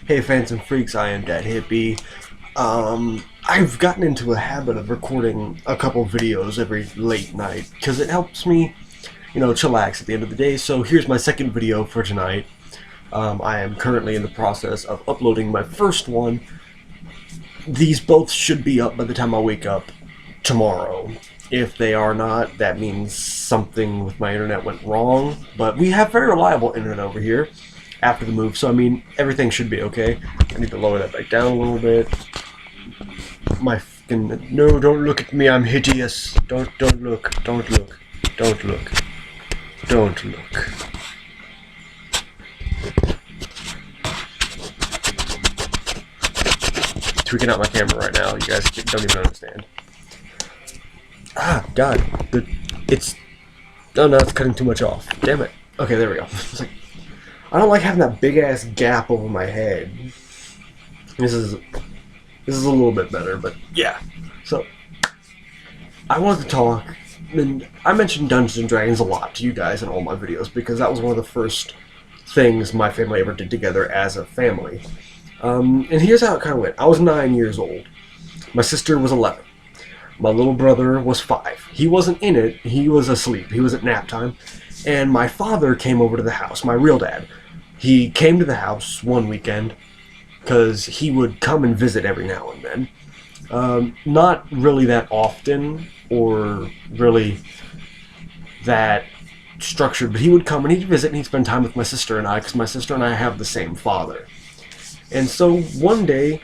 Hey fans and freaks, I am Dad Hippie. I've gotten into a habit of recording a couple videos every late night because it helps me, chillax at the end of the day. So here's my second video for tonight. I am currently in the process of uploading my first one. These both should be up by the time I wake up tomorrow. If they are not, that means something with my internet went wrong. But we have very reliable internet over here after the move, so I mean, everything should be okay. I need to lower that back down a little bit. My fucking... No, don't look at me, I'm hideous. Don't look, don't look, don't look, don't look. Tweaking out my camera right now, you guys don't even understand. Ah, God, it's... Oh no, it's cutting too much off. Damn it. Okay, there we go. It's like, I don't like having that big ass gap over my head. This is a little bit better, but yeah. So I wanted to talk, and I mentioned Dungeons and Dragons a lot to you guys in all my videos because that was one of the first things my family ever did together as a family. And here's how it kind of went. I was 9 years old. My sister was 11. My little brother was 5. He wasn't in it. He was asleep. He was at nap time. And my father came over to the house, my real dad. He came to the house one weekend because he would come and visit every now and then. Not really that often or really that structured, but he would come and he'd visit and he'd spend time with my sister and I because my sister and I have the same father. And so one day,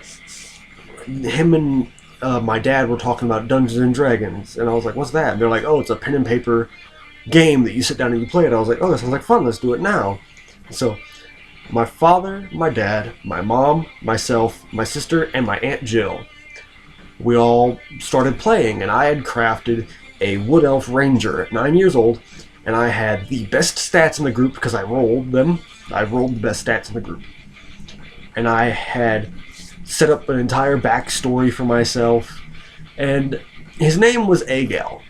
him and my dad were talking about Dungeons and Dragons, and I was like, what's that? And they're like, oh, it's a pen and paper game that you sit down and you play it. I was like, oh, that sounds like fun, let's do it now. So my father, my dad, my mom, myself, my sister, and my Aunt Jill, we all started playing, and I had crafted a Wood Elf Ranger at 9 years old, and I had the best stats in the group because I rolled them. I rolled the best stats in the group. And I had set up an entire backstory for myself, and his name was Agal.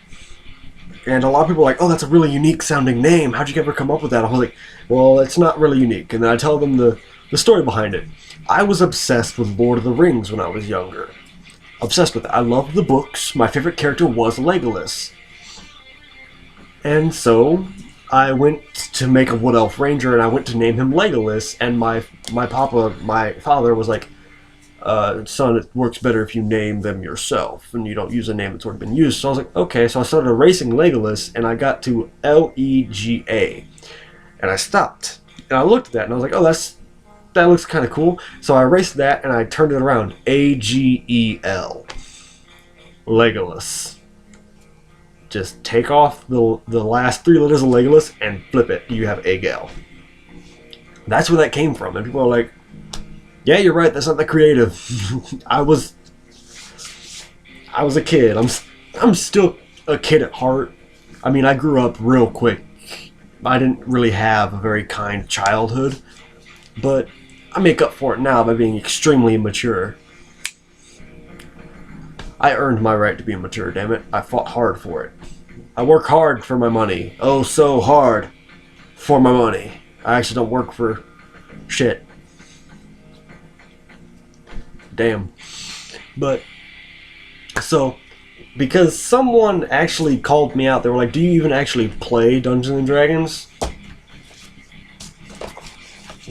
And a lot of people are like, oh, that's a really unique sounding name. How'd you ever come up with that? I was like, well, it's not really unique. And then I tell them the story behind it. I was obsessed with Lord of the Rings when I was younger. Obsessed with it. I loved the books. My favorite character was Legolas. And so I went to make a Wood Elf Ranger, and I went to name him Legolas, and my father was like, son, it works better if you name them yourself, and you don't use a name that's already been used. So I was like, okay, so I started erasing Legolas, and I got to Lega, and I stopped. And I looked at that, and I was like, oh, that looks kind of cool. So I erased that, and I turned it around, Agel, Legolas. Just take off the last 3 letters of Legolas and flip it. You have Agal. That's where that came from. And people are like, yeah, you're right. That's not that creative. I was a kid. I'm still a kid at heart. I mean, I grew up real quick. I didn't really have a very kind childhood. But I make up for it now by being extremely immature. I earned my right to be immature, damn it. I fought hard for it. I work hard for my money. Oh, so hard for my money. I actually don't work for shit. Damn. But, so, because someone actually called me out, they were like, do you even actually play Dungeons and Dragons?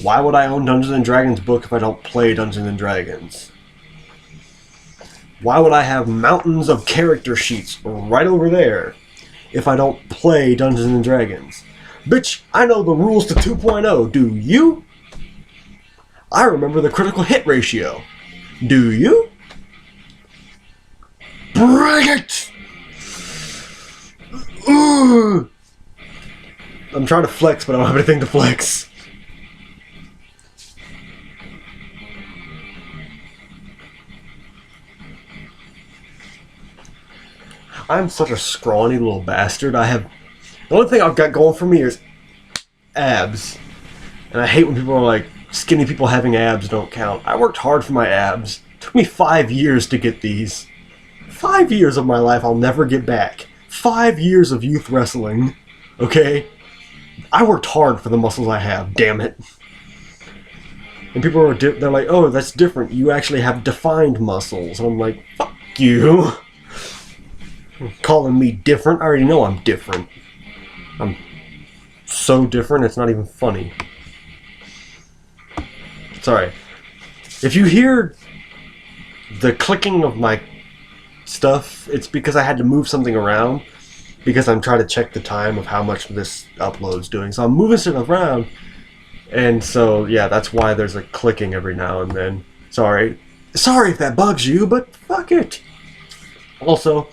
Why would I own Dungeons and Dragons book if I don't play Dungeons and Dragons? Why would I have mountains of character sheets right over there if I don't play Dungeons and Dragons? Bitch, I know the rules to 2.0. Do you? I remember the critical hit ratio. Do you? Bring it! Ooh. I'm trying to flex, but I don't have anything to flex. I'm such a scrawny little bastard. The only thing I've got going for me is abs. And I hate when people are like, skinny people having abs don't count. I worked hard for my abs. It took me 5 years to get these. 5 years of my life I'll never get back. 5 years of youth wrestling. Okay? I worked hard for the muscles I have, damn it. And people are they're like, oh, that's different. You actually have defined muscles. And I'm like, fuck you. Calling me different? I already know I'm different. I'm so different, it's not even funny. Sorry. If you hear the clicking of my stuff, it's because I had to move something around because I'm trying to check the time of how much this upload's doing. So I'm moving stuff around, and so yeah, that's why there's a clicking every now and then. Sorry if that bugs you, but fuck it. Also,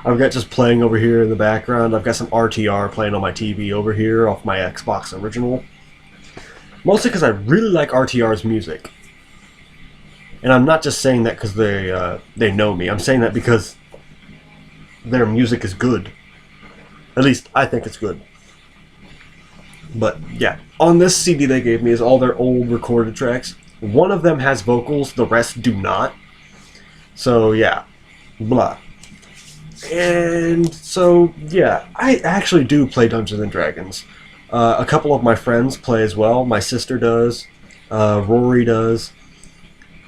I've got just playing over here in the background. I've got some RTR playing on my TV over here off my Xbox original. Mostly because I really like RTR's music. And I'm not just saying that because they know me. I'm saying that because their music is good. At least I think it's good. But yeah, on this CD they gave me is all their old recorded tracks. One of them has vocals, the rest do not. So yeah, blah. And so yeah, I actually do play Dungeons and Dragons. A couple of my friends play as well. My sister does. Rory does.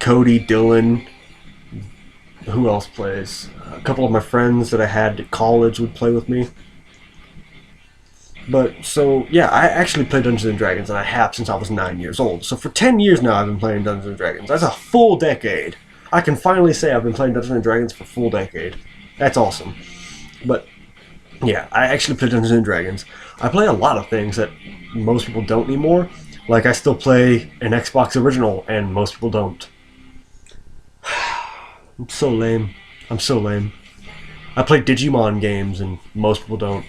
Cody, Dylan. Who else plays? A couple of my friends that I had at college would play with me. But, so, yeah, I actually play Dungeons and Dragons, and I have since I was 9 years old. So for 10 years now I've been playing Dungeons and Dragons. That's a full decade. I can finally say I've been playing Dungeons and Dragons for a full decade. That's awesome. But, yeah, I actually play Dungeons and Dragons. I play a lot of things that most people don't anymore. Like, I still play an Xbox original, and most people don't. I'm so lame. I'm so lame. I play Digimon games, and most people don't.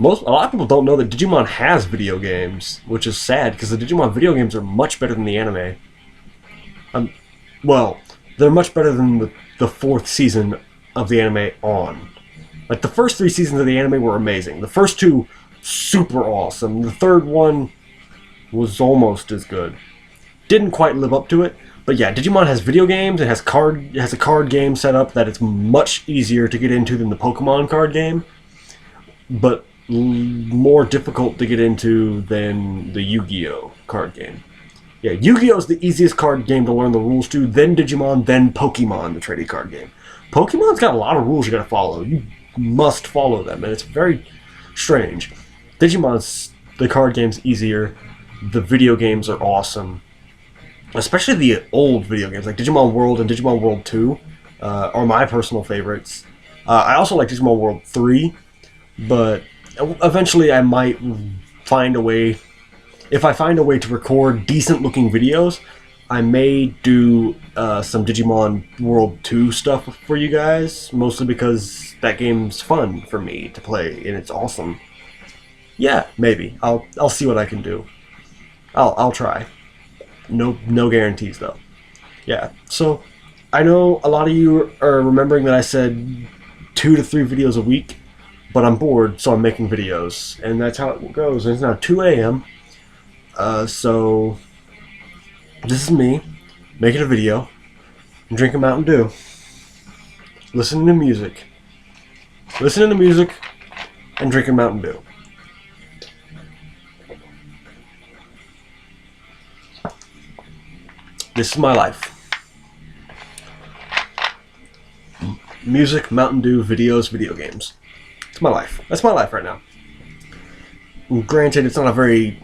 A lot of people don't know that Digimon has video games, which is sad, because the Digimon video games are much better than the anime. Well, they're much better than the fourth season of the anime on. Like, the first 3 seasons of the anime were amazing. The first 2, super awesome. The third one was almost as good. Didn't quite live up to it, but yeah, Digimon has video games. It has a card game set up that it's much easier to get into than the Pokemon card game, but more difficult to get into than the Yu-Gi-Oh card game. Yeah, Yu-Gi-Oh is the easiest card game to learn the rules to, then Digimon, then Pokemon, the trading card game. Pokemon's got a lot of rules you gotta follow. You must follow them, and it's very strange. Digimon's, the card game's easier. The video games are awesome. Especially the old video games, like Digimon World and Digimon World 2 are my personal favorites. I also like Digimon World 3, but eventually I might find a way. If I find a way to record decent-looking videos, I may do some Digimon World 2 stuff for you guys, mostly because that game's fun for me to play, and it's awesome. Yeah, maybe. I'll see what I can do. I'll try. No guarantees, though. Yeah, so I know a lot of you are remembering that I said 2 to 3 videos a week, but I'm bored, so I'm making videos, and that's how it goes. It's now 2 a.m., so this is me making a video, drinking Mountain Dew, listening to music, and drinking Mountain Dew. This is my life. Music, Mountain Dew, videos, video games. It's my life. That's my life right now. And granted, it's not a very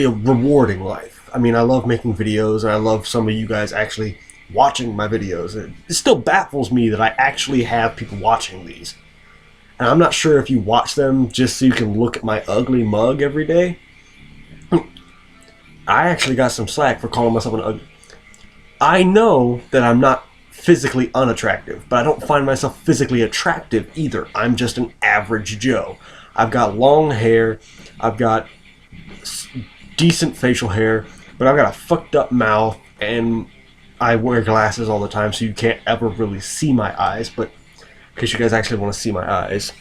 rewarding life. I mean, I love making videos, and I love some of you guys actually watching my videos. It still baffles me that I actually have people watching these. And I'm not sure if you watch them just so you can look at my ugly mug every day. I actually got some slack for calling myself an ugly. I know that I'm not physically unattractive, but I don't find myself physically attractive either. I'm just an average Joe. I've got long hair, I've got decent facial hair, but I've got a fucked up mouth, and I wear glasses all the time, so you can't ever really see my eyes, but in case you guys actually want to see my eyes.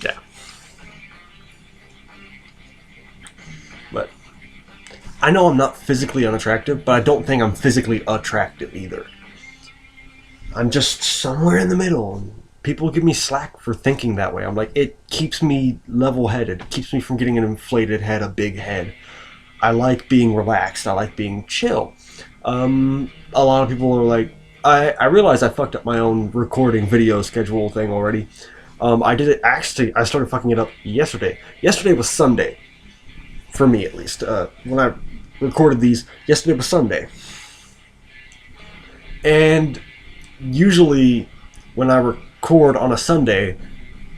Yeah. But I know I'm not physically unattractive, but I don't think I'm physically attractive either. I'm just somewhere in the middle. people give me slack for thinking that way. I'm like, it keeps me level-headed. It keeps me from getting an inflated head, a big head. I like being relaxed. I like being chill. A lot of people are like, I realize I fucked up my own recording video schedule thing already. I did it, actually, I started fucking it up yesterday. Yesterday was Sunday. For me, at least. When I recorded these, yesterday was Sunday. And usually, when I record on a Sunday,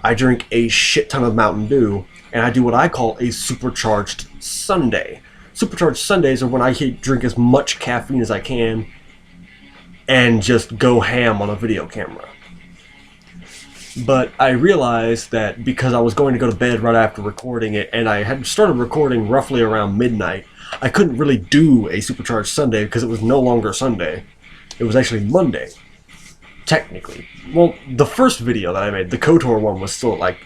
I drink a shit ton of Mountain Dew, and I do what I call a supercharged Sunday. Supercharged Sundays are when I drink as much caffeine as I can and just go ham on a video camera. But I realized that because I was going to go to bed right after recording it, and I had started recording roughly around midnight, I couldn't really do a supercharged Sunday because it was no longer Sunday. It was actually Monday. Technically. Well, the first video that I made, the KOTOR one, was still at like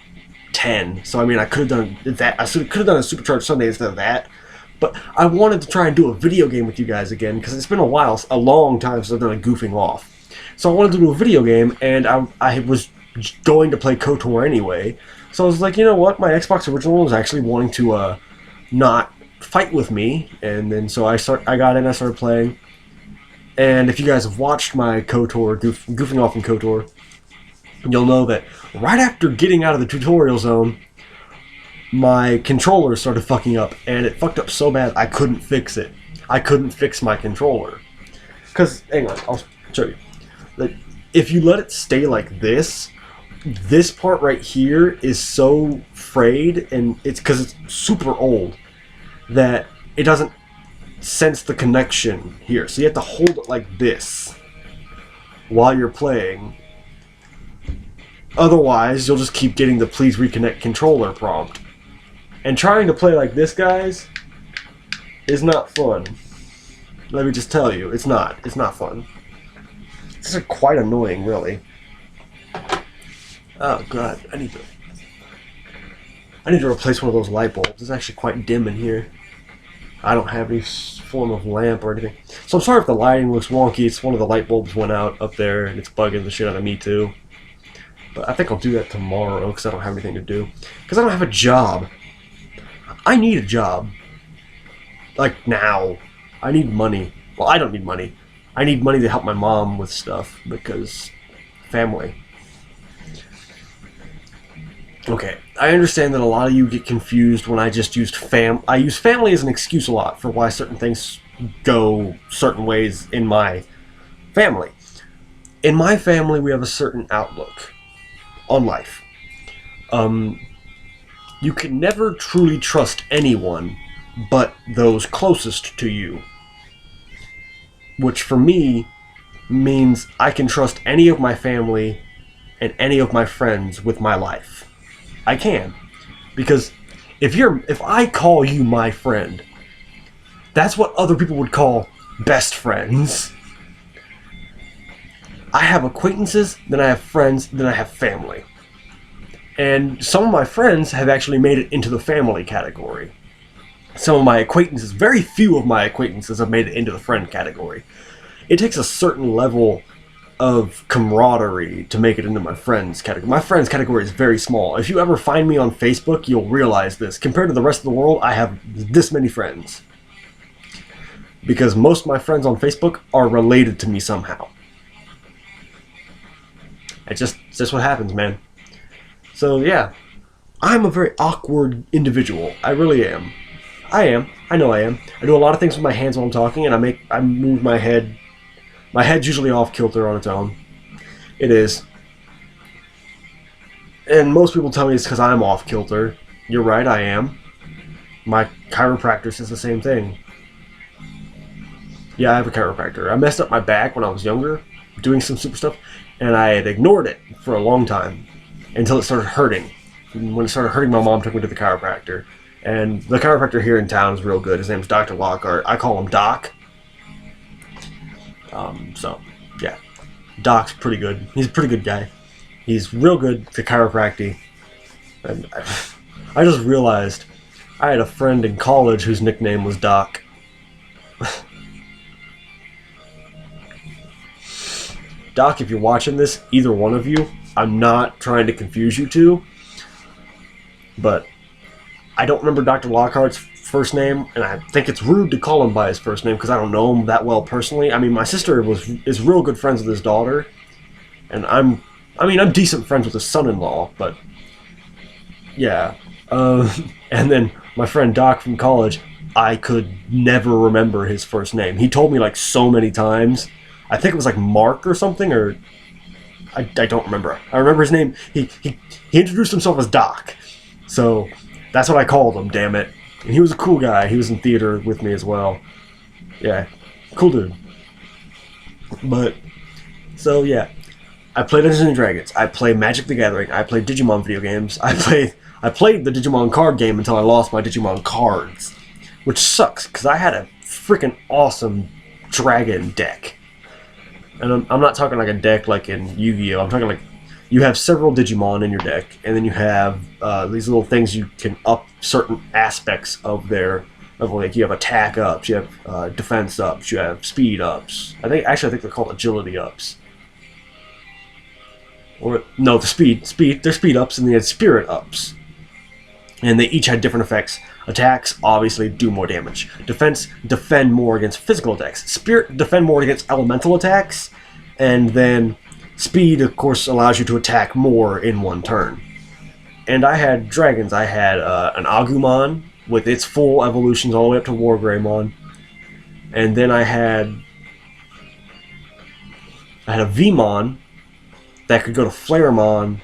10. So I mean, I could have done that. I could have done a supercharged Sunday instead of that. But I wanted to try and do a video game with you guys again because it's been a while, a long time since I've done a goofing off. So I wanted to do a video game, and I was going to play KOTOR anyway. So I was like, you know what? My Xbox original was actually wanting to not fight with me, and then so I got in, I started playing. And if you guys have watched my KOTOR, goofing off in KOTOR, you'll know that right after getting out of the tutorial zone, my controller started fucking up, and it fucked up so bad I couldn't fix it. I couldn't fix my controller. Because, hang on, I'll show you. Like, if you let it stay like this part right here is so frayed, and it's because it's super old, that it doesn't sense the connection here. So you have to hold it like this while you're playing. Otherwise, you'll just keep getting the please reconnect controller prompt. And trying to play like this, guys, is not fun. Let me just tell you, it's not. It's not fun. This is quite annoying, really. Oh god, I need to replace one of those light bulbs. It's actually quite dim in here. I don't have any form of lamp or anything. So I'm sorry if the lighting looks wonky. It's one of the light bulbs went out up there, and it's bugging the shit out of me too. But I think I'll do that tomorrow because I don't have anything to do. Because I don't have a job. I need a job. Like, now. I need money. Well, I don't need money. I need money to help my mom with stuff because family. Okay, I understand that a lot of you get confused when I just used I use family as an excuse a lot for why certain things go certain ways in my family. In my family, we have a certain outlook on life. You can never truly trust anyone but those closest to you. Which for me means I can trust any of my family and any of my friends with my life. I can. Because if I call you my friend, that's what other people would call best friends. I have acquaintances, then I have friends, then I have family. And some of my friends have actually made it into the family category. Some of my acquaintances, very few of my acquaintances have made it into the friend category. It takes a certain level of camaraderie to make it into my friends category. My friends category is very small. If you ever find me on Facebook, you'll realize this. Compared to the rest of the world, I have this many friends. Because most of my friends on Facebook are related to me somehow. It's just what happens, man. So yeah, I'm a very awkward individual. I really am. I am. I know I am. I do a lot of things with my hands while I'm talking, and I move my head. My head's usually off kilter on its own. It is. And most people tell me it's because I'm off kilter. You're right, I am. My chiropractor says the same thing. Yeah, I have a chiropractor. I messed up my back when I was younger, doing some super stuff, and I had ignored it for a long time until it started hurting. And when it started hurting, my mom took me to the chiropractor. And the chiropractor here in town is real good. His name's Dr. Lockhart. I call him Doc. So, yeah. Doc's pretty good. He's a pretty good guy. He's real good to chiropractic. And I just realized I had a friend in college whose nickname was Doc. Doc, if you're watching this, either one of you, I'm not trying to confuse you two, but I don't remember Dr. Lockhart's first name, and I think it's rude to call him by his first name because I don't know him that well personally. I mean, my sister is real good friends with his daughter, and I'm decent friends with his son-in-law, but yeah. And then my friend Doc from college, I could never remember his first name. He told me like so many times. I think it was like Mark or something, or I don't remember. I remember his name. He introduced himself as Doc, so that's what I called him. Damn it! And he was a cool guy. He was in theater with me as well. Yeah, cool dude. But so yeah, I play Dungeons and Dragons. I play Magic the Gathering. I play Digimon video games. I played the Digimon card game until I lost my Digimon cards, which sucks because I had a freaking awesome dragon deck. And I'm not talking like a deck like in Yu-Gi-Oh! I'm talking like you have several Digimon in your deck, and then you have these little things you can up certain aspects of like you have attack ups, you have defense ups, you have speed ups. I think they're called agility ups. Or no, they're speed ups, and they had spirit ups. And they each had different effects. Attacks, obviously, do more damage. Defense, defend more against physical attacks. Spirit, defend more against elemental attacks. And then speed, of course, allows you to attack more in one turn. And I had dragons. I had an Agumon with its full evolutions all the way up to War Greymon. And then I had a Vmon that could go to Flaremon.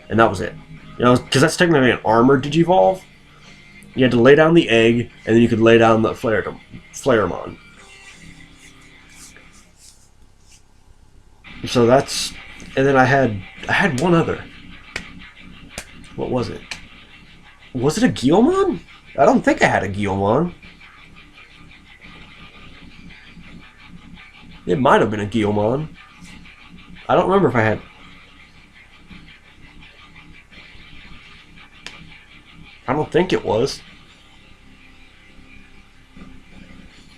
And that was it. You know, because that's technically an armored Digivolve. You had to lay down the egg, and then you could lay down the Flaremon. So that's... And then I had one other. What was it? Was it a Guilmon? I don't think I had a Guilmon. It might have been a Guilmon. I don't remember if I had... I don't think it was.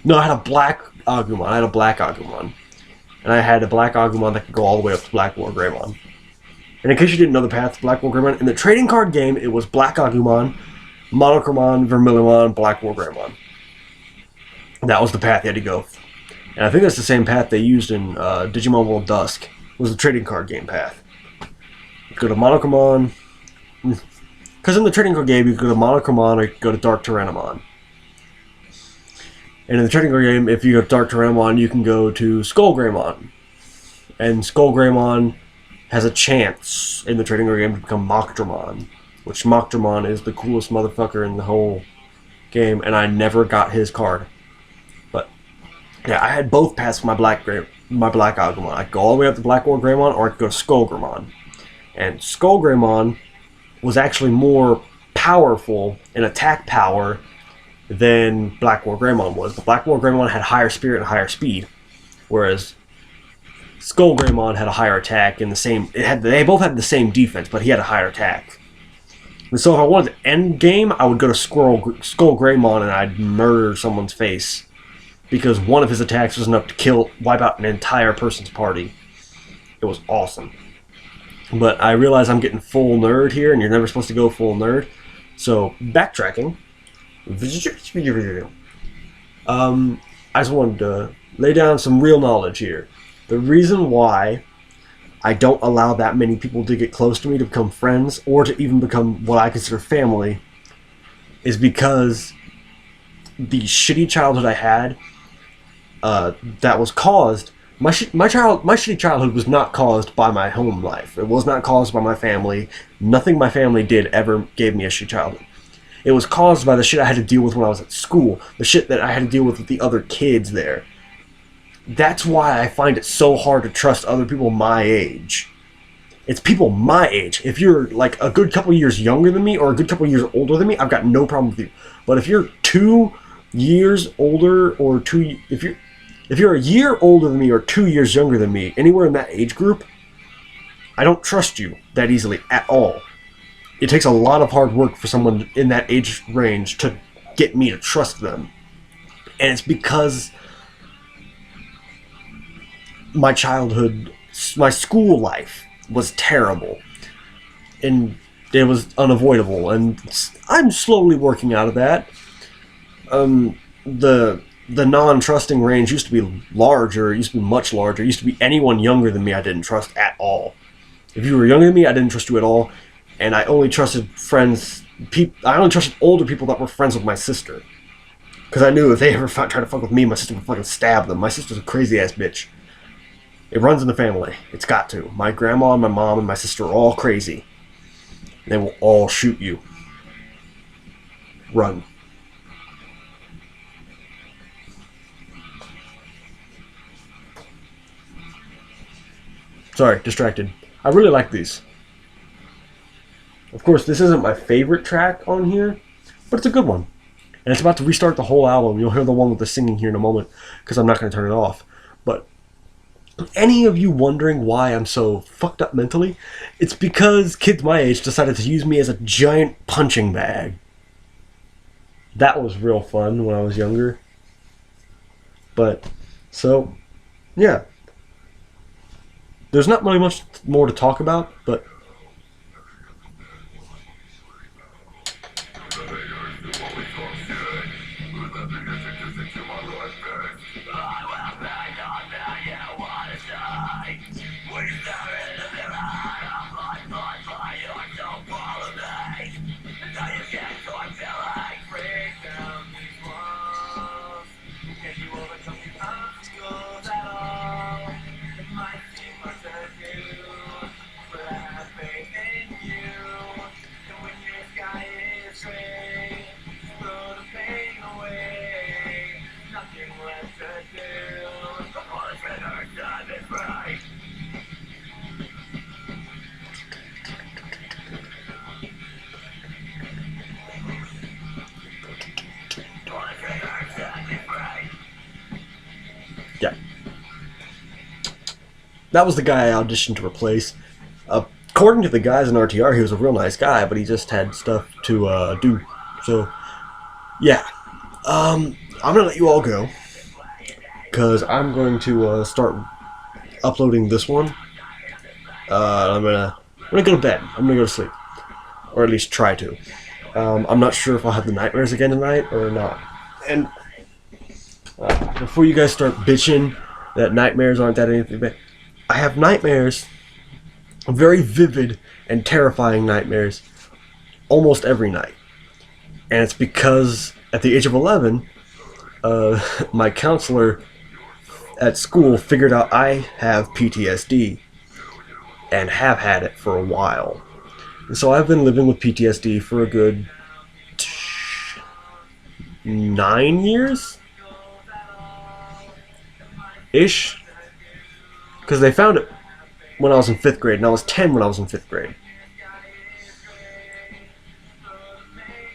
No, I had a black Agumon. And I had a black Agumon that could go all the way up to Black War Greymon. And in case you didn't know the path to Black War Greymon, in the trading card game, it was Black Agumon, Monochromon, Vermilion, Black War Greymon. That was the path you had to go. And I think that's the same path they used in Digimon World Dusk, was the trading card game path. You go to Monochromon... Because in the trading card game, you could go to Monochromon or you could go to Dark Tyrannomon. And in the trading card game, if you go to Dark Tyrannomon, you can go to Skull Greymon. And Skull Greymon has a chance in the trading card game to become Mockdramon. Which Mockdramon is the coolest motherfucker in the whole game, and I never got his card. But, yeah, I had both paths for my black Agumon. I could go all the way up to Black War Greymon, or I could go to Skull Greymon. And Skull Greymon was actually more powerful in attack power than Black War Greymon was. But Black War Greymon had higher spirit and higher speed, whereas Skull Greymon had a higher attack and they both had the same defense, but he had a higher attack. And so if I wanted to end game, I would go to Skull Greymon and I'd murder someone's face, because one of his attacks was enough to wipe out an entire person's party. It was awesome. But I realize I'm getting full nerd here, and you're never supposed to go full nerd. So, backtracking. I just wanted to lay down some real knowledge here. The reason why I don't allow that many people to get close to me to become friends, or to even become what I consider family, is because the shitty childhood I had that was caused... My shitty childhood was not caused by my home life. It was not caused by my family. Nothing my family did ever gave me a shitty childhood. It was caused by the shit I had to deal with when I was at school. The shit that I had to deal with the other kids there. That's why I find it so hard to trust other people my age. It's people my age. If you're like a good couple years younger than me or a good couple years older than me, I've got no problem with you. But if you're 2 years older or if you're a year older than me or 2 years younger than me, anywhere in that age group, I don't trust you that easily at all. It takes a lot of hard work for someone in that age range to get me to trust them. And it's because my childhood my school life was terrible, and it was unavoidable, and I'm slowly working out of that. The non-trusting range used to be larger. It used to be much larger. It used to be anyone younger than me I didn't trust at all. If you were younger than me, I didn't trust you at all, and I only trusted I only trusted older people that were friends with my sister, because I knew if they ever tried to fuck with me, my sister would fucking stab them. My sister's a crazy ass bitch. It runs in the family. It's got to. My grandma and my mom and my sister are all crazy. They will all shoot you. Run. Sorry, distracted. I really like these. Of course, this isn't my favorite track on here, but it's a good one. And it's about to restart the whole album. You'll hear the one with the singing here in a moment, because I'm not going to turn it off. But any of you wondering why I'm so fucked up mentally, it's because kids my age decided to use me as a giant punching bag. That was real fun when I was younger. But, so, yeah. There's not really much more to talk about, but yeah. That was the guy I auditioned to replace. According to the guys in RTR, he was a real nice guy, but he just had stuff to do. So, yeah. I'm gonna let you all go, because I'm going to start uploading this one. I'm gonna go to bed. I'm gonna go to sleep, or at least try to. I'm not sure if I'll have the nightmares again tonight or not. And before you guys start bitching that nightmares aren't that anything bad, I have nightmares, very vivid and terrifying nightmares, almost every night. And it's because at the age of 11, my counselor at school figured out I have PTSD and have had it for a while. And so I've been living with PTSD for a good 9 years? Ish? Because they found it when I was in 5th grade, and I was 10 when I was in 5th grade.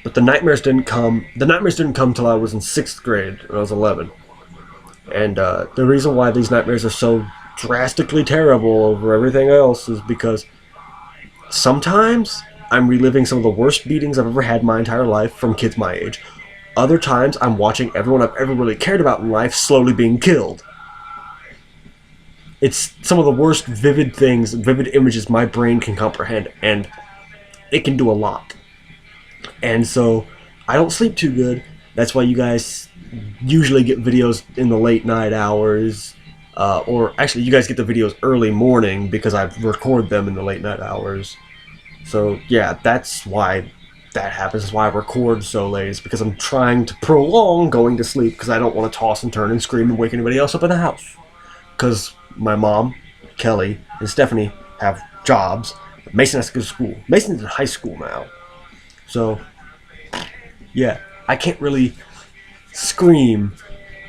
But the nightmares didn't come till I was in 6th grade, when I was 11. And the reason why these nightmares are so drastically terrible over everything else is because sometimes I'm reliving some of the worst beatings I've ever had in my entire life from kids my age. Other times I'm watching everyone I've ever really cared about in life slowly being killed. It's some of the worst vivid images my brain can comprehend, and it can do a lot. And so, I don't sleep too good. That's why you guys usually get videos in the late night hours, or actually you guys get the videos early morning because I record them in the late night hours. So yeah, that's why that happens. That's why I record so late, is because I'm trying to prolong going to sleep, because I don't want to toss and turn and scream and wake anybody else up in the house. Because my mom, Kelly, and Stephanie have jobs. Mason has to go to school. Mason's in high school now. So, yeah, I can't really scream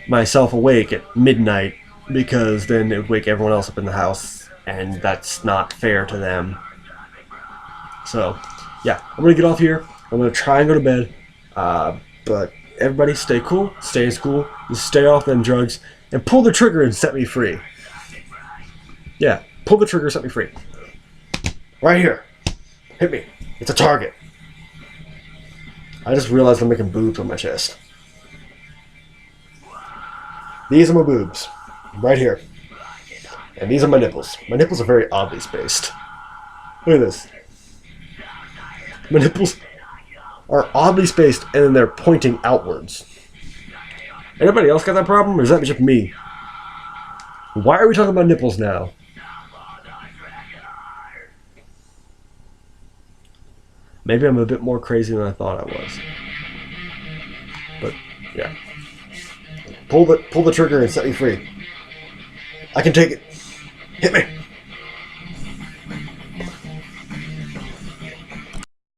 myself awake at midnight, because then it would wake everyone else up in the house, and that's not fair to them. So, yeah, I'm going to get off here. I'm going to try and go to bed. But everybody stay cool, stay in school, and stay off them drugs, and pull the trigger and set me free. Yeah, pull the trigger, set me free. Right here. Hit me. It's a target. I just realized I'm making boobs on my chest. These are my boobs. Right here. And these are my nipples. My nipples are very oddly spaced. Look at this. My nipples are oddly spaced, and then they're pointing outwards. Anybody else got that problem, or is that just me? Why are we talking about nipples now? Maybe I'm a bit more crazy than I thought I was. But, yeah. Pull the trigger and set me free. I can take it. Hit me.